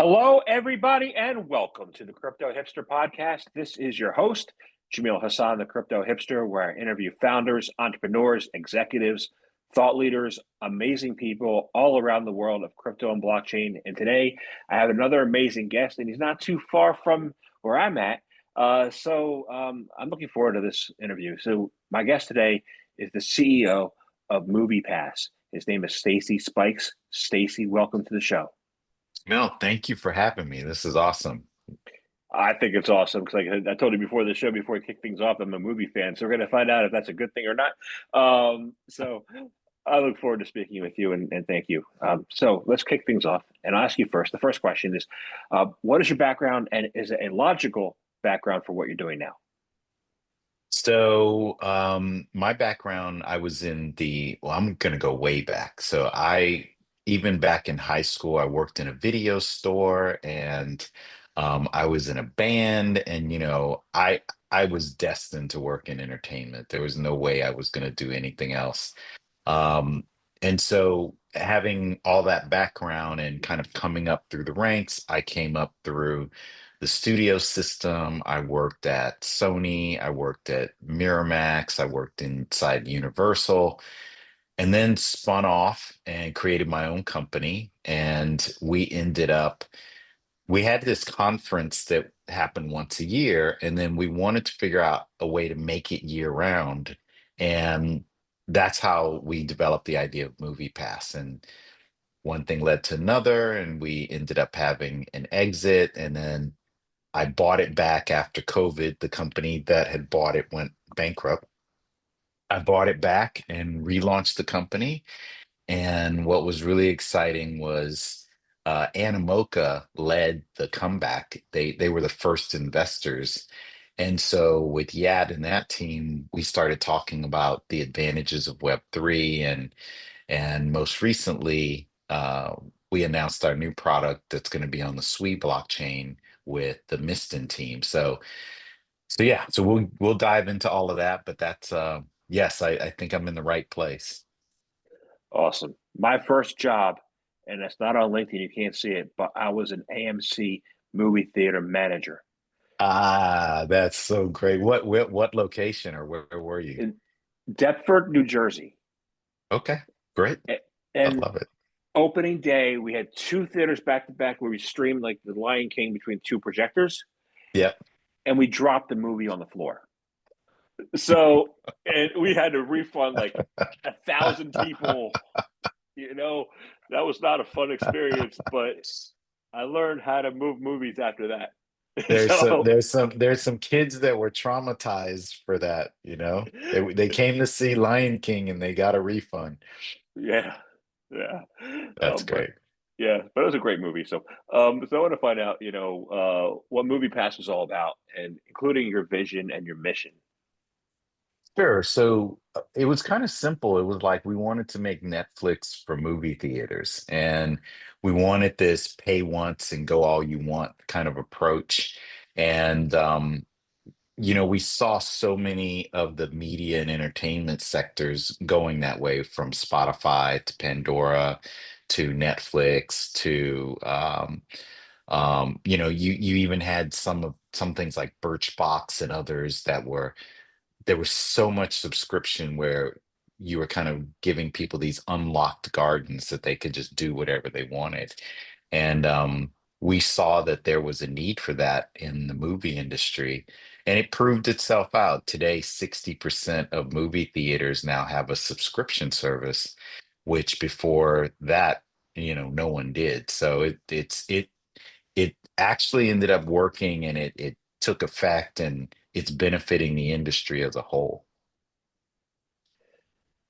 Hello, everybody, and welcome to the Crypto Hipster Podcast. This is your host, Jamil Hassan, the Crypto Hipster, where I interview founders, entrepreneurs, executives, thought leaders, amazing people all around the world of crypto and blockchain. And today I have another amazing guest, and he's not too far from where I'm at. I'm looking forward to this interview. So, my guest today is the CEO of MoviePass. His name is Stacy Spikes. Stacy, welcome to the show. No, thank you for having me. This is awesome. I think it's awesome because, like I told you before the show, before we kick things off, I'm a movie fan, so we're going to find out if that's a good thing or not. So I look forward to speaking with you, and thank you. So let's kick things off, and I'll ask you first. The first question is, what is your background, and is it a logical background for what you're doing now? My background, I was I'm going to go way back. Even back in high school, I worked in a video store and I was in a band and, I was destined to work in entertainment. There was no way I was going to do anything else. Um, and so having all that background and kind of coming up through the ranks, I came up through the studio system. I worked at Sony, I worked at Miramax, I worked inside Universal, and then spun off and created my own company. And we had this conference that happened once a year, and then we wanted to figure out a way to make it year round. And that's how we developed the idea of MoviePass. And one thing led to another, and we ended up having an exit. And then I bought it back after COVID. The company that had bought it went bankrupt. I bought it back and relaunched the company. And what was really exciting was Animoca led the comeback. They were the first investors. And so with Yad and that team, we started talking about the advantages of Web3 and most recently we announced our new product that's going to be on the Sui blockchain with the Miston team. So we'll dive into all of that, but that's yes, I think I'm in the right place. Awesome. My first job, and it's not on LinkedIn, you can't see it, but I was an AMC movie theater manager Ah, that's so great. What location or where were you? in Deptford, New Jersey. Okay, great. I And love it. opening day, we had two theaters back to back where we streamed like The Lion King between two projectors, Yep. and we dropped the movie on the floor. So, and we had to refund like 1,000 people. You know, that was not a fun experience, but I learned how to move movies after that. There's some So, there's some kids that were traumatized for that, They came to see Lion King and they got a refund. yeah, yeah. That's But great. yeah, but it was a great movie. So I want to find out, what Movie Pass was all about, and including your vision and your mission. Sure. It was kind of simple. It was like we wanted to make Netflix for movie theaters, and we wanted this pay once and go all you want kind of approach. And we saw so many of the media and entertainment sectors going that way, from Spotify to Pandora to Netflix to you even had some things like Birchbox and others that were there was so much subscription where you were kind of giving people these unlocked gardens that they could just do whatever they wanted. And we saw that there was a need for that in the movie industry. And it proved itself out. Today, 60% of movie theaters now have a subscription service, which before that, no one did. So it actually ended up working and it took effect and it's benefiting the industry as a whole.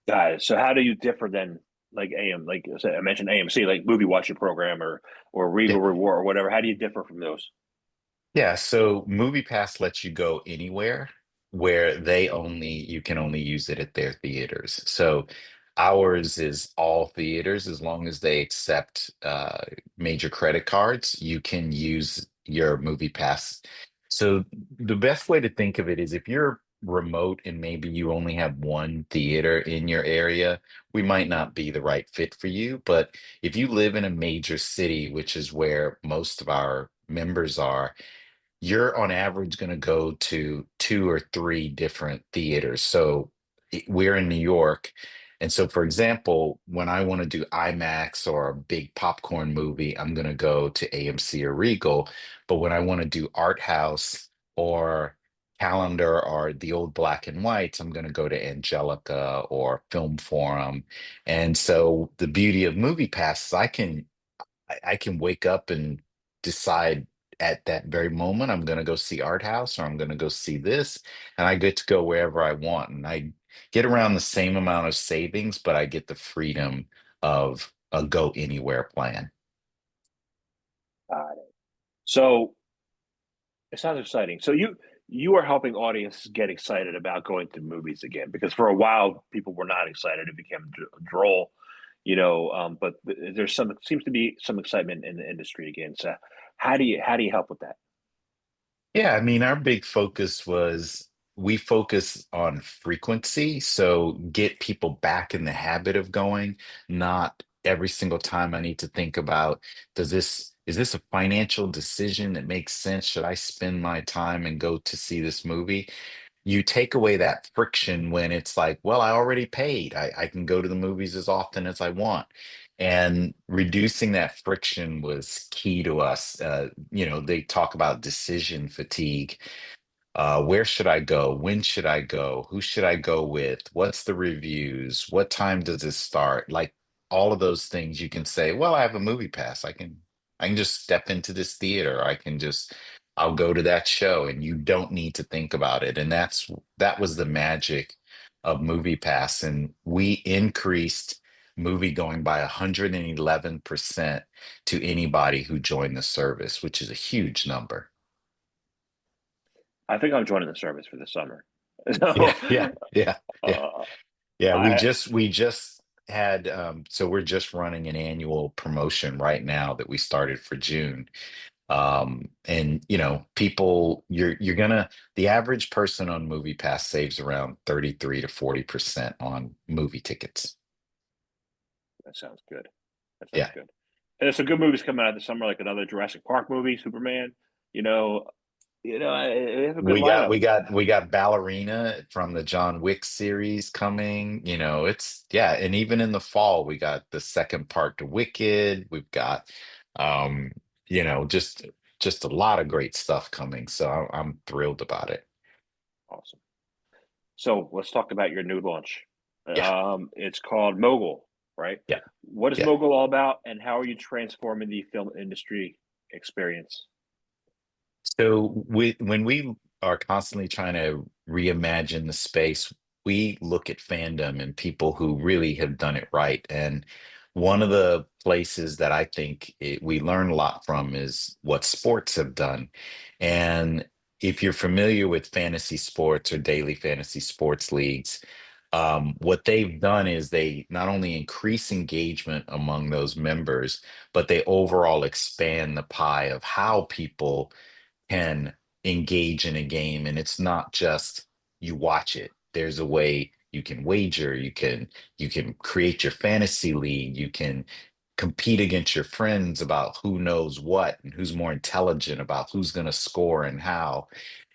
Got it. So how do you differ then, like like I mentioned AMC, like movie watching program or Yeah. Regal Reward or whatever? How do you differ from those? Yeah, so MoviePass lets you go anywhere where you can only use it at their theaters. So ours is all theaters as long as they accept major credit cards, you can use your MoviePass. So the best way to think of it is if you're remote and maybe you only have one theater in your area, we might not be the right fit for you. But if you live in a major city, which is where most of our members are, you're on average going to go to two or three different theaters. So we're in New York. And so, for example, when I want to do IMAX or a big popcorn movie, I'm going to go to AMC or Regal. But when I want to do art house or calendar or the old black and whites, I'm going to go to Angelica or Film Forum. And so the beauty of MoviePass is I can wake up and decide at that very moment I'm going to go see art house or I'm going to go see this, and I get to go wherever I want, and I get around the same amount of savings, but I get the freedom of a go anywhere plan. Got it. So it sounds exciting. So you are helping audiences get excited about going to movies again because for a while people were not excited. It became droll, but there's some seems to be some excitement in the industry again. So how do you help with that? Yeah, I mean, our big focus was we focus on frequency. So get people back in the habit of going, not every single time I need to think about, is this a financial decision that makes sense? Should I spend my time and go to see this movie? You take away that friction when it's like, well, I already paid. I can go to the movies as often as I want. And reducing that friction was key to us. They talk about decision fatigue. Where should I go? When should I go? Who should I go with? What's the reviews? What time does it start? Like all of those things you can say, well, I have a movie pass. I can just step into this theater. I'll go to that show and you don't need to think about it. And that was the magic of Movie Pass. And we increased movie going by 111% to anybody who joined the service, which is a huge number. I think I'm joining the service for the summer. Yeah, So yeah, yeah, yeah. uh, Yeah, I we just had so we're just running an annual promotion right now that we started for June. And people the average person on MoviePass saves around 33 to 40% on movie tickets. that sounds good. That sounds Yeah. good. And there's some good movies coming out this summer, like another Jurassic Park movie, Superman. You know, they have a good lineup. We got Ballerina from the John Wick series coming. It's yeah, and even in the fall, we got the second part to Wicked. We've got um, you know, just a lot of great stuff coming. So I'm thrilled about it. Awesome. So let's talk about your new launch. Yeah, It's called Mogul, right? yeah, What is yeah. Mogul all about, and how are you transforming the film industry experience? So when we are constantly trying to reimagine the space, we look at fandom and people who really have done it right. And one of the places that I think we learn a lot from is what sports have done. And if you're familiar with fantasy sports or daily fantasy sports leagues, what they've done is they not only increase engagement among those members, but they overall expand the pie of how people can engage in a game, and it's not just you watch it. There's a way you can wager, you can create your fantasy league, you can compete against your friends about who knows what and who's more intelligent about who's going to score and how.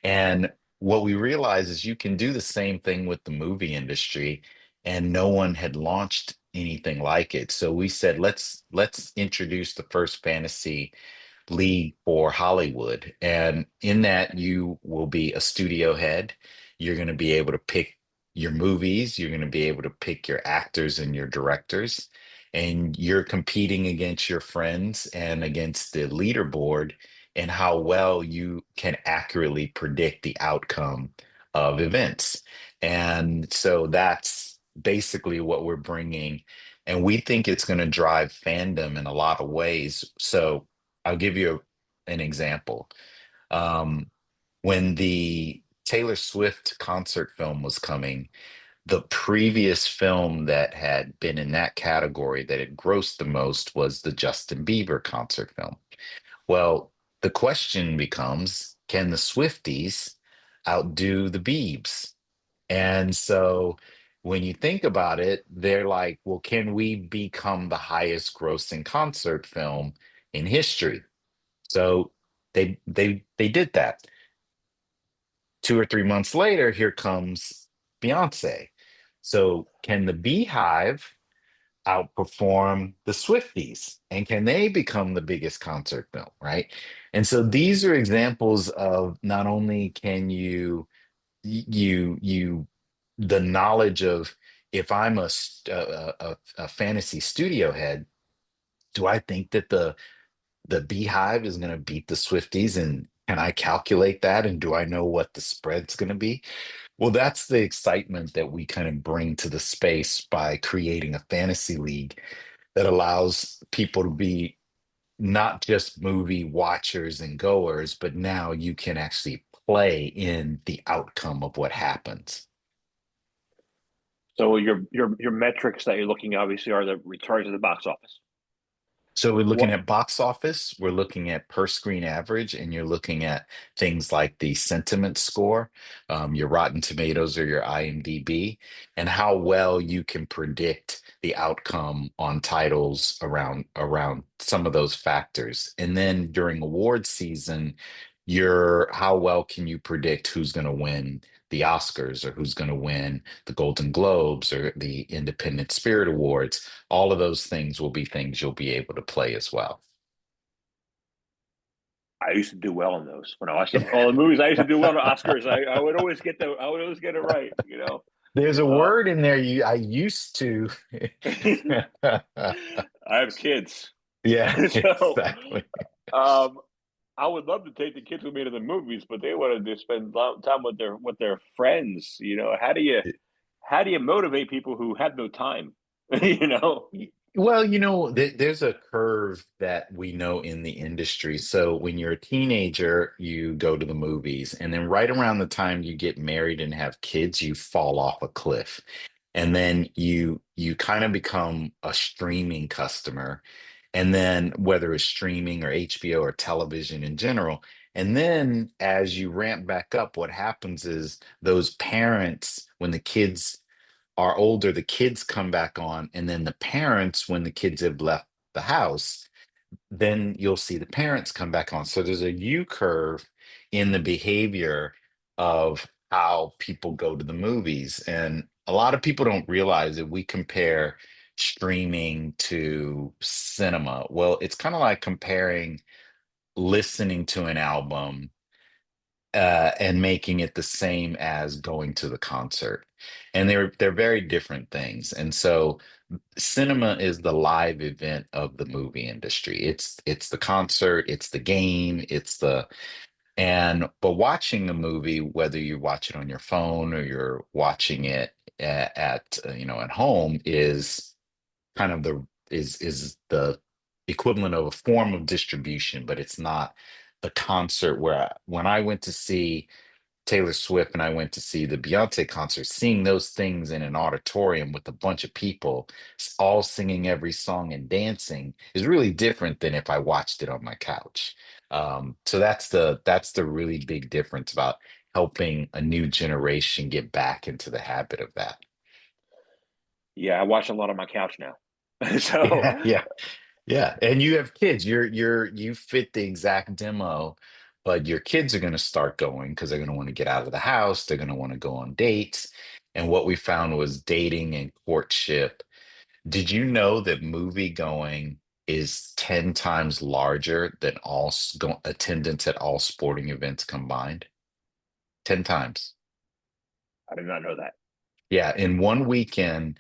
And what we realize is you can do the same thing with the movie industry, and no one had launched anything like it. So we said let's introduce the first fantasy league for Hollywood. And in that, you will be a studio head. You're going to be able to pick your movies. You're going to be able to pick your actors and your directors. And you're competing against your friends and against the leaderboard and how well you can accurately predict the outcome of events. And so that's basically what we're bringing. And we think it's going to drive fandom in a lot of ways. So I'll give you an example. Um, when the Taylor Swift concert film was coming, the previous film that had been in that category that had grossed the most was the Justin Bieber concert film. Well, the question becomes, can the Swifties outdo the Biebs? And so when you think about it, they're like, well, can we become the highest grossing concert film in history? So they did that. 2 or 3 months later, here comes Beyonce. So can the Beehive outperform the Swifties? And can they become the biggest concert film, right? And so these are examples of not only can you the knowledge of, if I'm a fantasy studio head, do I think that the Beehive is going to beat the Swifties, and can I calculate that, and do I know what the spread's going to be? Well, that's the excitement that we kind of bring to the space by creating a fantasy league that allows people to be not just movie watchers and goers, but now you can actually play in the outcome of what happens. So your metrics that you're looking obviously are the returns to the box office. So we're looking What at box office, we're looking at per screen average, and you're looking at things like the sentiment score, your Rotten Tomatoes or your IMDb, and how well you can predict the outcome on titles around some of those factors. And then during award season, your how well can you predict who's going to win the Oscars, or who's going to win the Golden Globes or the Independent Spirit Awards. All of those things will be things you'll be able to play as well. I used to do well in those when I watched all the movies. I used to do well in the Oscars. I would always get the I would always get it right. There's a Uh, word in there I used to. I have kids, Yeah, so exactly. um, I would love to take the kids with me to the movies, but they wanted to spend time with their friends. How do you motivate people who have no time? you know, Well, there's a curve that we know in the industry. So when you're a teenager, you go to the movies, and then right around the time you get married and have kids, you fall off a cliff. And then you kind of become a streaming customer. And then whether it's streaming or HBO or television in general, and then as you ramp back up, what happens is those parents, when the kids are older, the kids come back on, and then the parents, when the kids have left the house, then you'll see the parents come back on. So there's a U curve in the behavior of how people go to the movies. And a lot of people don't realize that we compare streaming to cinema. Well, it's kind of like comparing listening to an album and making it the same as going to the concert. And they're very different things. And so cinema is the live event of the movie industry. It's the concert, it's the game, it's the and but watching a movie, whether you watch it on your phone or you're watching it at home, is kind of the equivalent of a form of distribution, but it's not the concert when I went to see Taylor Swift and I went to see the Beyonce concert, seeing those things in an auditorium with a bunch of people all singing every song and dancing is really different than if I watched it on my couch. So that's the really big difference about helping a new generation get back into the habit of that. yeah, I watch a lot on my couch now. so Yeah, yeah. Yeah, and you have kids. You fit the exact demo, but your kids are going to start going because they're going to want to get out of the house. They're going to want to go on dates. And what we found was dating and courtship. Did you know that movie going is 10 times larger than attendance at all sporting events combined? 10 times. I did not know that. Yeah, in one weekend,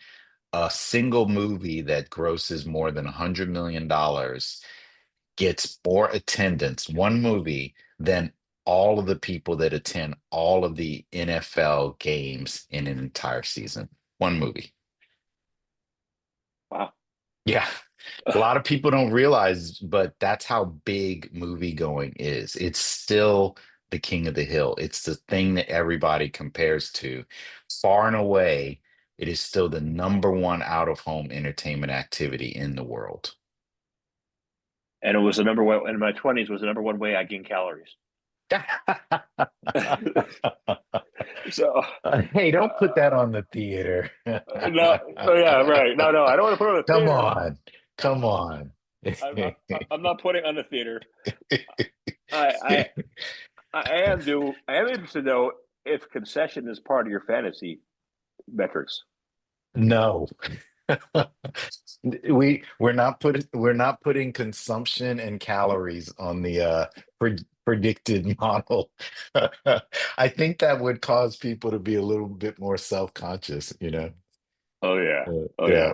a single movie that grosses more than $100 million gets more attendance, one movie, than all of the people that attend all of the NFL games in an entire season. One movie. Wow. Yeah. A lot of people don't realize, but that's how big movie going is. It's still the king of the hill. It's the thing that everybody compares to. Far and away, it is still the number one out of home entertainment activity in the world. And it was the number one in my 20s was the number one way I gained calories. So Hey, don't put that uh, on the theater. no, oh, yeah, right. No, no, I don't want to put it on the Come theater. on. Come on. I'm not putting on the theater. I I am interested though if concession is part of your fantasy metrics. No. We're not putting consumption and calories on the predicted model. I think that would cause people to be a little bit more self-conscious, you know. Oh yeah, oh Yeah.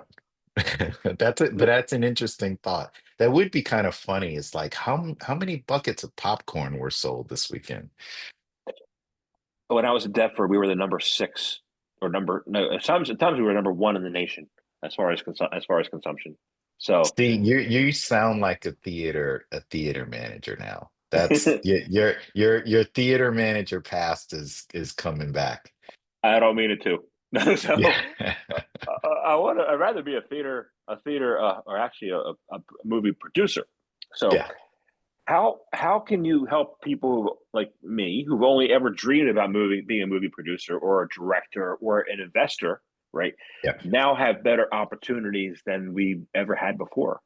yeah. That's it, but that's an interesting thought. That would be kind of funny. It's like how many buckets of popcorn were sold this weekend? When I was in Denver, we were the number six or number no. At times we were number one in the nation as far as consumption. So See, you sound like a theater manager now. That's your theater manager past is coming back. I don't mean it to. Yeah. So I want to. I'd rather be a theater, or actually a movie producer. So Yeah. how can you help people like me who've only ever dreamed about being a movie producer or a director or an investor, right? Yeah. Now have better opportunities than we've ever had before.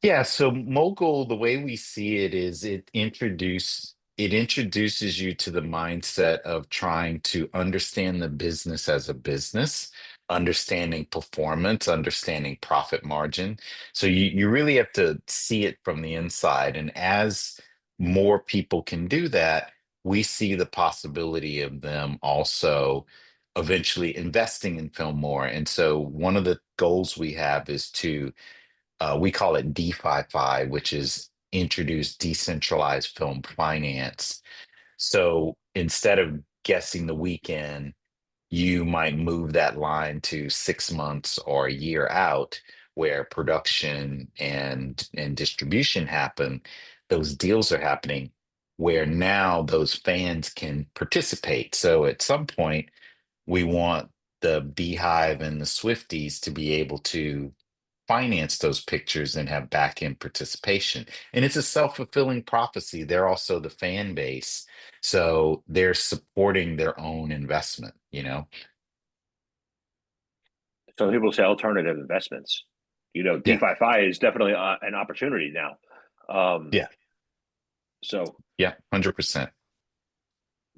Yeah, so Mogul, the way we see it is it introduces you to the mindset of trying to understand the business as a business, understanding performance, understanding profit margin. So you really have to see it from the inside. And as more people can do that, we see the possibility of them also eventually investing in film more. And so one of the goals we have is to we call it DeFi, which is introduce decentralized film finance. So instead of guessing the weekend, you might move that line to 6 months or a year out where production and distribution happen. Those deals are happening where now those fans can participate. So at some point, we want the Beehive and the Swifties to be able to finance those pictures and have back end participation. And it's a self-fulfilling prophecy. They're also the fan base. So they're supporting their own investment, you know? So people say alternative investments. Yeah. DeFi is definitely an opportunity now. Um, Yeah. so Yeah. 100%.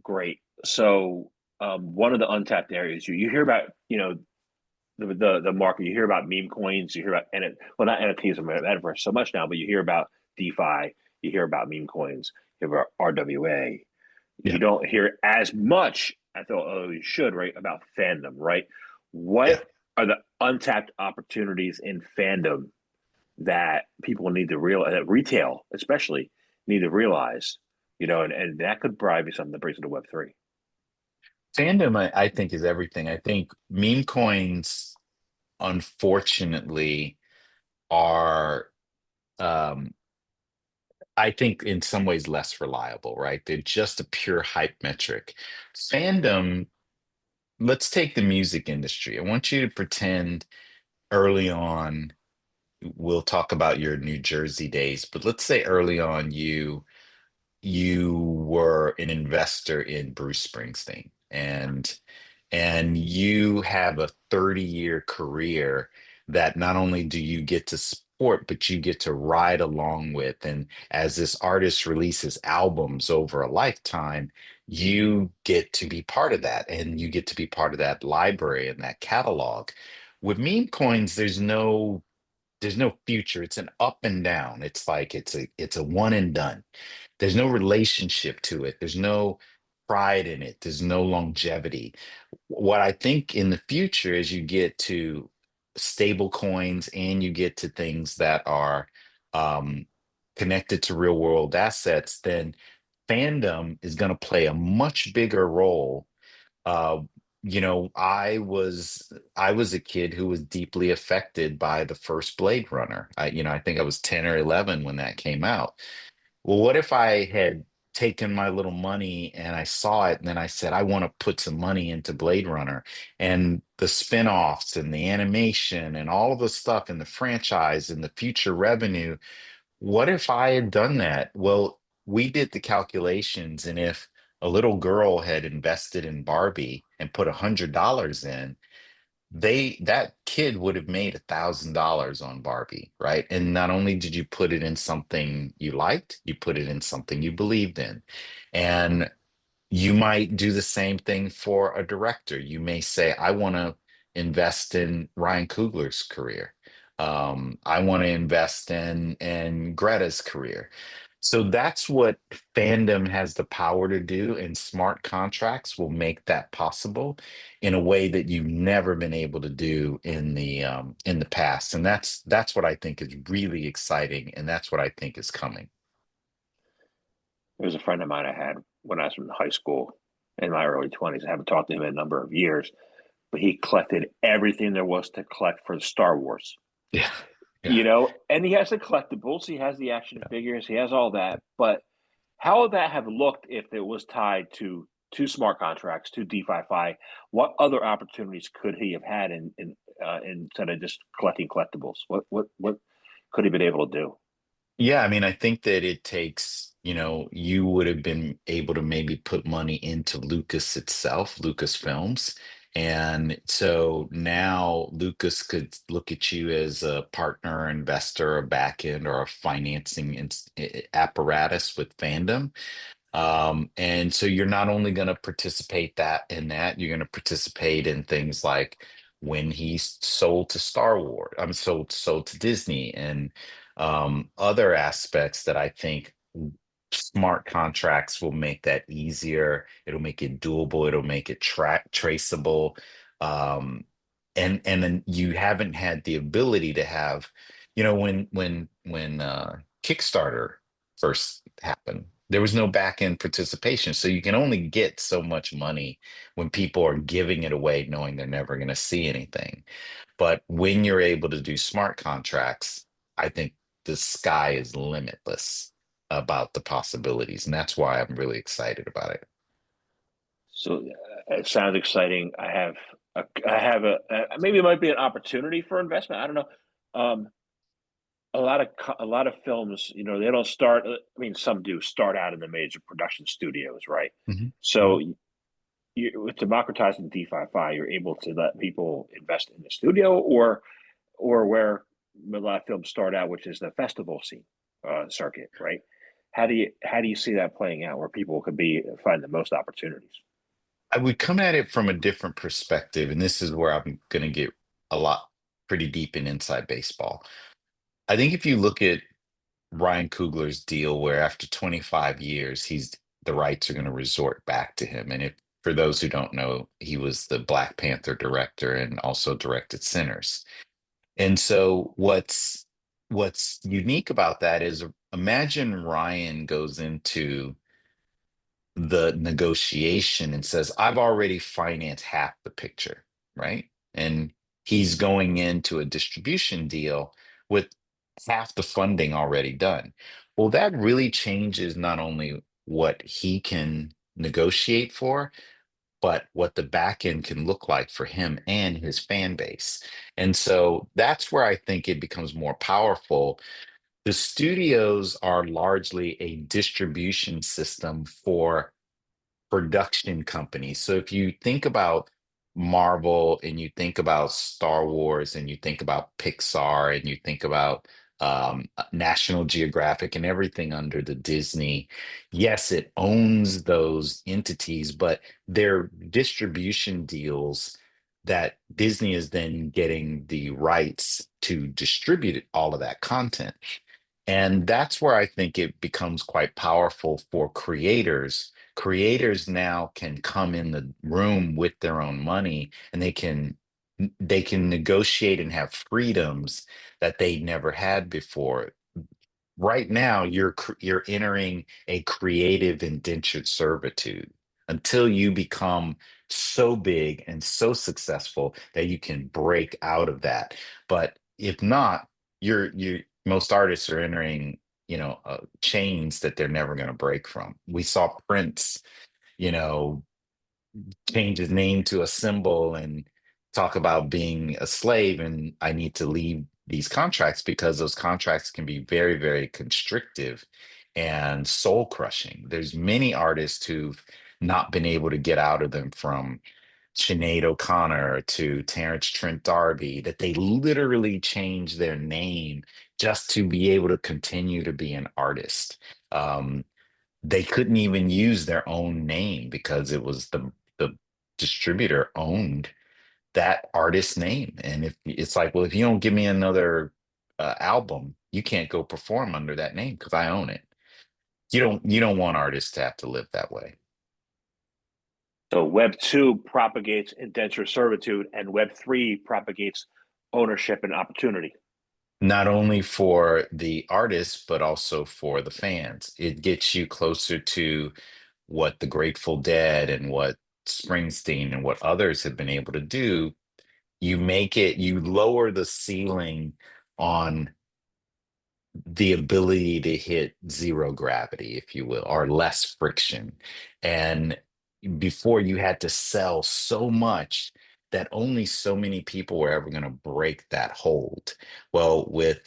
great. So one of the untapped areas you hear about, the market. You hear about meme coins. You hear about well, not NFTs or metaverse so much now, but you hear about DeFi. You hear about meme coins. You hear about RWA. You Yeah. don't hear as much. I thought, oh, you should, right, about fandom, right? Yeah. What are the untapped opportunities in fandom that people need to realize, that retail especially need to realize, and that could probably be something that brings it to Web3. Fandom, I think, is everything. I think meme coins, unfortunately, are um I think in some ways less reliable, right? They're just a pure hype metric. Fandom, let's take the music industry. I want you to pretend early on, we'll talk about your New Jersey days, but let's say early on you were an investor in Bruce Springsteen and you have a 30-year career that not only do you get to support, but you get to ride along with. And as this artist releases albums over a lifetime, you get to be part of that and you get to be part of that library and that catalog. With meme coins, there's no future. It's an up and down. It's like it's a one and done. There's no relationship to it. There's no pride in it. There's no longevity. What I think in the future is you get to stable coins and you get to things that are um, connected to real world assets, then fandom is going to play a much bigger role. uh, I was a kid who was deeply affected by the first Blade Runner. I think I was 10 or 11 when that came out. Well, what if I had taken my little money and I saw it and then I said, I want to put some money into Blade Runner and the spin-offs and the animation and all of the stuff and the franchise and the future revenue. What if I had done that? Well, we did the calculations, and if a little girl had invested in Barbie and put $100 in, that kid would have made $1,000 on Barbie, right? And not only did you put it in something you liked, you put it in something you believed in. And you might do the same thing for a director. You may say, I want to invest in Ryan Coogler's career. I want to invest in Greta's career. So that's what fandom has the power to do, and smart contracts will make that possible in a way that you've never been able to do in the past. And that's what I think is really exciting, and that's what I think is coming. There was a friend of mine I had when I was in high school in my early 20s. I haven't talked to him in a number of years, but he collected everything there was to collect for Star Wars. Yeah. Yeah. And he has the collectibles, he has the action figures, he has all that. But how would that have looked if it was tied to smart contracts, to DeFi? What other opportunities could he have had instead of just collecting collectibles? What could he been able to do? Yeah, I mean, I think that it takes, you would have been able to maybe put money into Lucas itself, Lucas Films. And so now Lucas could look at you as a partner, investor, a back end, or a financing apparatus with fandom. And so you're not only going to participate that, you're going to participate in things like when he's sold to Star Wars, I'm sold to Disney, and other aspects that I think smart contracts will make that easier. It'll make it doable. It'll make it traceable. Um, and then you haven't had the ability to have, when Kickstarter first happened, there was no back end participation. So you can only get so much money when people are giving it away, knowing they're never going to see anything. But when you're able to do smart contracts, I think the sky is limitless about the possibilities. And that's why I'm really excited about it. So it sounds exciting. I have maybe it might be an opportunity for investment. I don't know. A lot of films, they don't start. I mean, some do start out in the major production studios, right? Mhm. So with democratizing DeFi, you're able to let people invest in the studio, or where a lot of films start out, which is the festival scene circuit, right? How do you see that playing out, where people could find the most opportunities? I would come at it from a different perspective, and this is where I'm going to get a lot pretty deep in inside baseball. I think if you look at Ryan Coogler's deal, where after 25 years, the rights are going to resort back to him. And if for those who don't know, he was the Black Panther director and also directed Sinners. And so what's unique about that is, imagine Ryan goes into the negotiation and says, I've already financed half the picture, right? And he's going into a distribution deal with half the funding already done. Well, that really changes not only what he can negotiate for, but what the back end can look like for him and his fan base. And so that's where I think it becomes more powerful. The studios are largely a distribution system for production companies. So if you think about Marvel, and you think about Star Wars, and you think about Pixar, and you think about National Geographic and everything under the Disney, yes, it owns those entities, but they're distribution deals that Disney is then getting the rights to distribute all of that content. And that's where I think it becomes quite powerful for creators. Creators now can come in the room with their own money, and they can negotiate and have freedoms that they never had before. Right now, you're entering a creative indentured servitude until you become so big and so successful that you can break out of that. But if not, you most artists are entering, chains that they're never going to break from. We saw Prince, you know, change his name to a symbol and talk about being a slave, and I need to leave these contracts, because those contracts can be very, very constrictive and soul crushing. There's many artists who've not been able to get out of them, from Sinead O'Connor to Terrence Trent D'Arby, that they literally changed their name just to be able to continue to be an artist. Um, they couldn't even use their own name because it was the distributor owned that artist's name. And if it's like, well, if you don't give me another album, you can't go perform under that name because I own it. You don't want artists to have to live that way. So Web 2 propagates indenture servitude, and Web 3 propagates ownership and opportunity. Not only for the artists, but also for the fans. It gets you closer to what the Grateful Dead and what Springsteen and what others have been able to do. You lower the ceiling on the ability to hit zero gravity, if you will, or less friction. And before, you had to sell so much that only so many people were ever going to break that hold. Well, with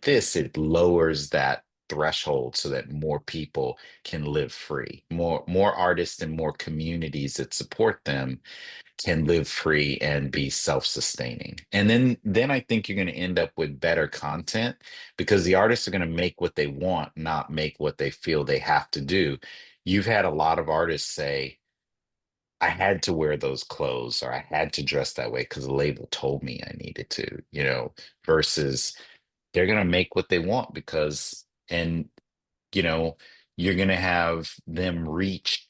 this, it lowers that threshold so that more people can live free. More artists and more communities that support them can live free and be self-sustaining. And then I think you're going to end up with better content because the artists are going to make what they want, not make what they feel they have to do. You've had a lot of artists say, I had to wear those clothes or I had to dress that way because the label told me I needed to, versus they're going to make what they want because, and, you know, you're going to have them reach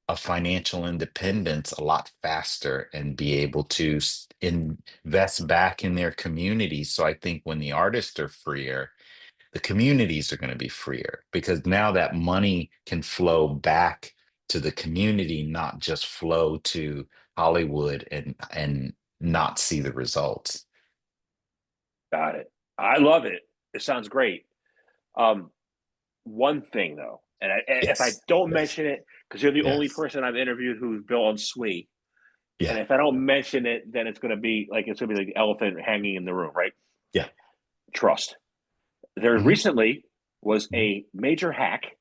a financial independence a lot faster and be able to invest back in their communities. So I think when the artists are freer, the communities are going to be freer because now that money can flow back to the community, not just flow to Hollywood and not see the results. Got it. I love it. It sounds great. Um, One thing though, and if I Yes. don't Yes. mention it, because you're the only Yes. person I've interviewed who's built on Sui, and Yeah. if I don't mention it, then it's gonna be like the elephant hanging in the room, right? Yeah. Trust. There Hmm. recently was Hmm. a major hack,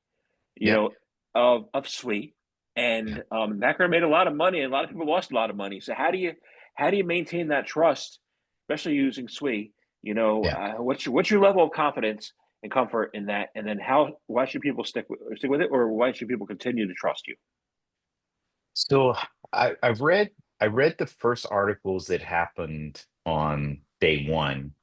you Yeah. know, of Sui, Yeah. and Hacker made a lot of money, and a lot of people lost a lot of money. So how do you maintain that trust, especially using Sui? Yeah. What's your level of confidence and comfort in that? And then why should people stick with it, or why should people continue to trust you? So I read the first articles that happened on day one.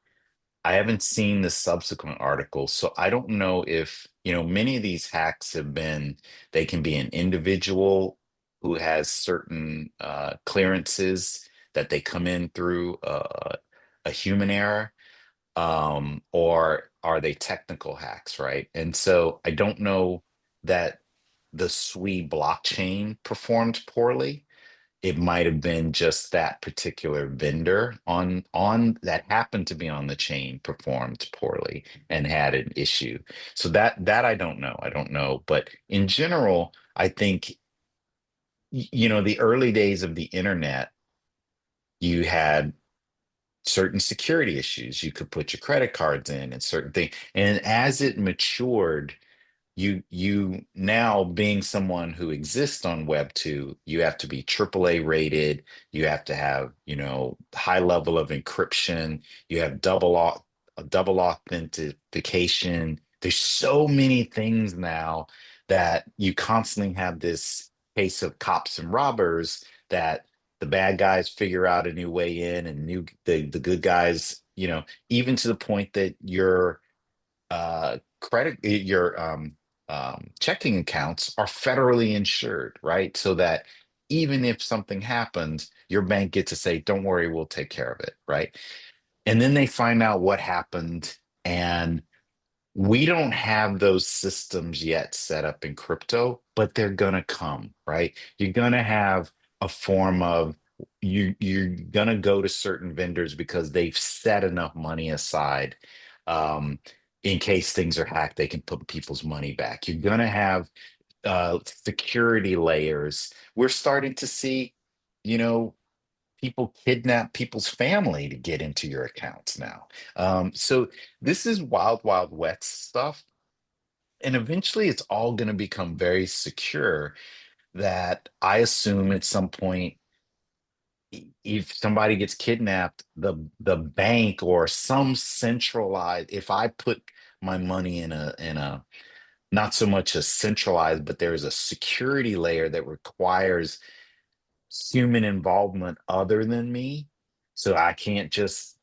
I haven't seen the subsequent articles, so I don't know if, many of these hacks they can be an individual who has certain clearances that they come in through a human error, or are they technical hacks, right? And so I don't know that the SWE blockchain performed poorly. It might have been just that particular vendor on that happened to be on the chain performed poorly and had an issue. So that I don't know. I don't know. But in general, I think the early days of the internet, you had certain security issues. You could put your credit cards in and certain things. And as it matured, you now, being someone who exists on Web 2, you have to be AAA rated, you have to have, high level of encryption, you have double authentication. There's so many things now that you constantly have this case of cops and robbers, that the bad guys figure out a new way in, and the good guys, even to the point that your checking accounts are federally insured, right? So that even if something happens, your bank gets to say, don't worry, we'll take care of it, right? And then they find out what happened, and we don't have those systems yet set up in crypto, but they're gonna come, right? You're gonna have a form of, you're gonna go to certain vendors because they've set enough money aside, um, in case things are hacked, they can put people's money back. You're gonna have security layers. We're starting to see, you know, people kidnap people's family to get into your accounts now. So this is wild, wild west stuff. And eventually it's all going to become very secure that I assume at some point if somebody gets kidnapped, the bank or some centralized, if I put my money in a not so much a centralized, but there's a security layer that requires human involvement other than me. So I can't just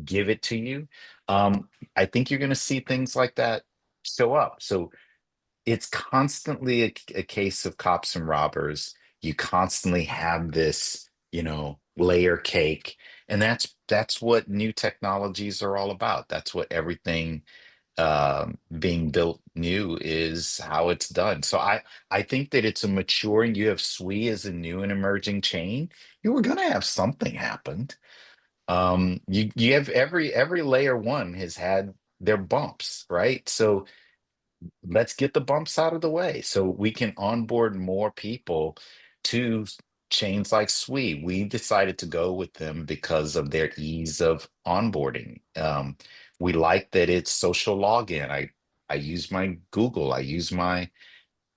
give it to you. I think you're going to see things like that show up. So it's constantly a case of cops and robbers. You constantly have this, layer cake, and that's what new technologies are all about. That's what everything being built new is how it's done. So I think that it's a maturing. You have SWE as a new and emerging chain. You were gonna have something happen. You have every layer one has had their bumps, right? So let's get the bumps out of the way so we can onboard more people to chains like SWE. We decided to go with them because of their ease of onboarding. We like that it's social login. I use my Google, I use my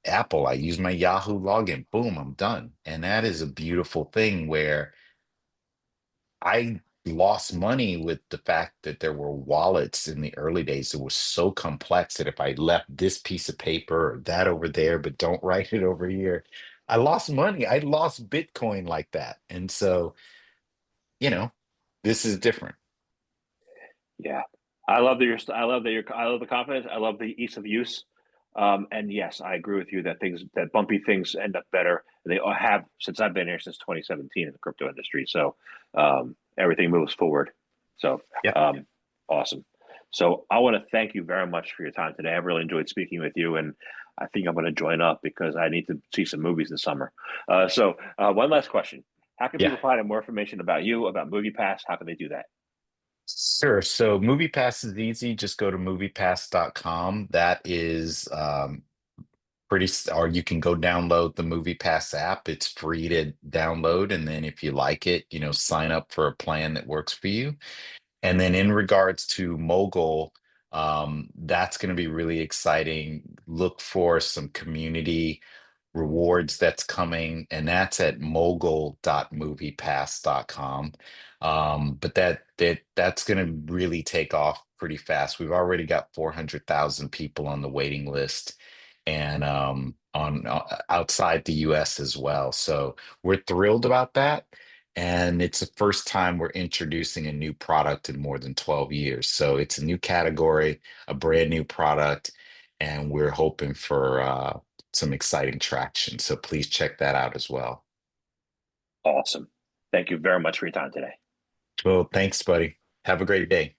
Apple, I use my Yahoo login. Boom, I'm done. And that is a beautiful thing where I lost money with the fact that there were wallets in the early days that was so complex that if I left this piece of paper or that over there, but don't write it over here, I lost money. I lost Bitcoin like that. And so, you know, this is different. Yeah, I love that you're. I love that you're. I love the confidence. I love the ease of use. And yes, I agree with you that that bumpy things end up better. They all have since I've been here since 2017 in the crypto industry. So everything moves forward. So Yeah. awesome. So I want to thank you very much for your time today. I've really enjoyed speaking with you, and I think I'm going to join up because I need to see some movies this summer. One last question: how can Yeah. people find out more information about you, about MoviePass? How can they do that? Sure. So MoviePass is easy. Just go to moviepass.com. That is or you can go download the MoviePass app. It's free to download. And then if you like it, sign up for a plan that works for you. And then in regards to Mogul, that's going to be really exciting. Look for some community rewards that's coming, and that's at mogul.moviepass.com. But that's going to really take off pretty fast. We've already got 400,000 people on the waiting list, and on outside the US as well. So we're thrilled about that. And it's the first time we're introducing a new product in more than 12 years. So it's a new category, a brand new product, and we're hoping for some exciting traction. So please check that out as well. Awesome. Thank you very much for your time today. Well, thanks, buddy. Have a great day.